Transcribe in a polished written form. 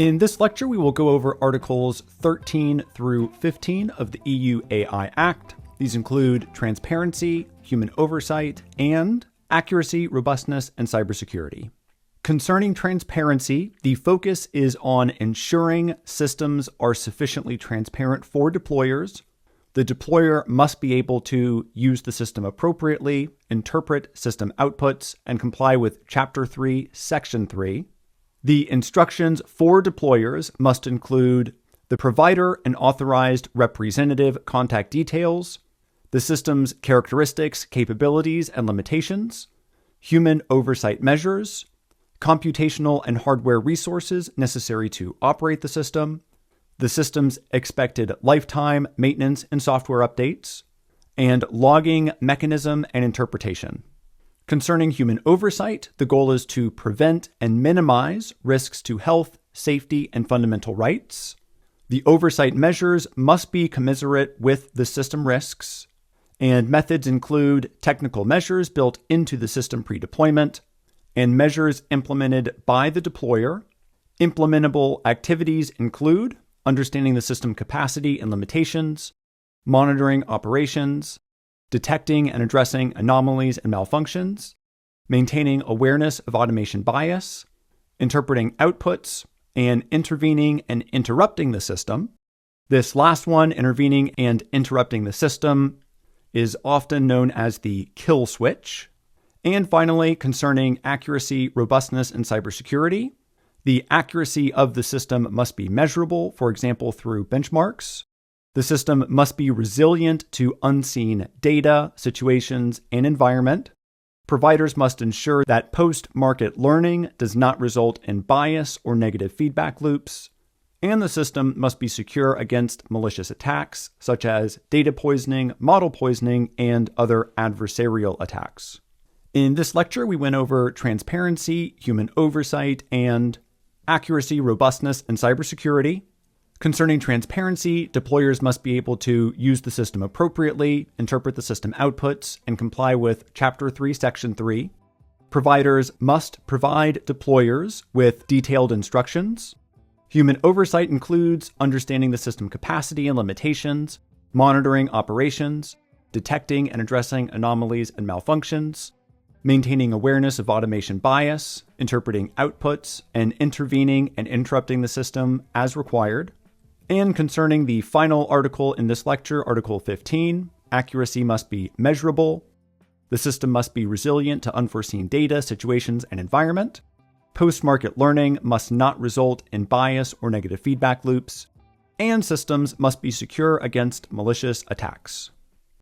In this lecture, we will go over Articles 13 through 15 of the EU AI Act. These include transparency, human oversight, and accuracy, robustness, and cybersecurity. Concerning transparency, the focus is on ensuring systems are sufficiently transparent for deployers. The deployer must be able to use the system appropriately, interpret system outputs, and comply with Chapter 3, Section 3. The instructions for deployers must include the provider and authorized representative contact details, the system's characteristics, capabilities, and limitations, human oversight measures, computational and hardware resources necessary to operate the system's expected lifetime, maintenance, and software updates, and logging mechanism and interpretation. Concerning human oversight, the goal is to prevent and minimize risks to health, safety, and fundamental rights. The oversight measures must be commensurate with the system risks, and methods include technical measures built into the system pre-deployment and measures implemented by the deployer. Implementable activities include understanding the system capacity and limitations, monitoring operations, detecting and addressing anomalies and malfunctions, maintaining awareness of automation bias, interpreting outputs, and intervening and interrupting the system. This last one, intervening and interrupting the system, is often known as the kill switch. And finally, concerning accuracy, robustness, and cybersecurity, the accuracy of the system must be measurable, for example, through benchmarks. The system must be resilient to unseen data, situations, and environment. Providers must ensure that post-market learning does not result in bias or negative feedback loops. And the system must be secure against malicious attacks, such as data poisoning, model poisoning, and other adversarial attacks. In this lecture, we went over transparency, human oversight, and accuracy, robustness, and cybersecurity. Concerning transparency, deployers must be able to use the system appropriately, interpret the system outputs, and comply with Chapter 3, Section 3. Providers must provide deployers with detailed instructions. Human oversight includes understanding the system capacity and limitations, monitoring operations, detecting and addressing anomalies and malfunctions, maintaining awareness of automation bias, interpreting outputs, and intervening and interrupting the system as required. And concerning the final article in this lecture, Article 15, accuracy must be measurable. The system must be resilient to unforeseen data, situations, and environment. Post-market learning must not result in bias or negative feedback loops. And systems must be secure against malicious attacks.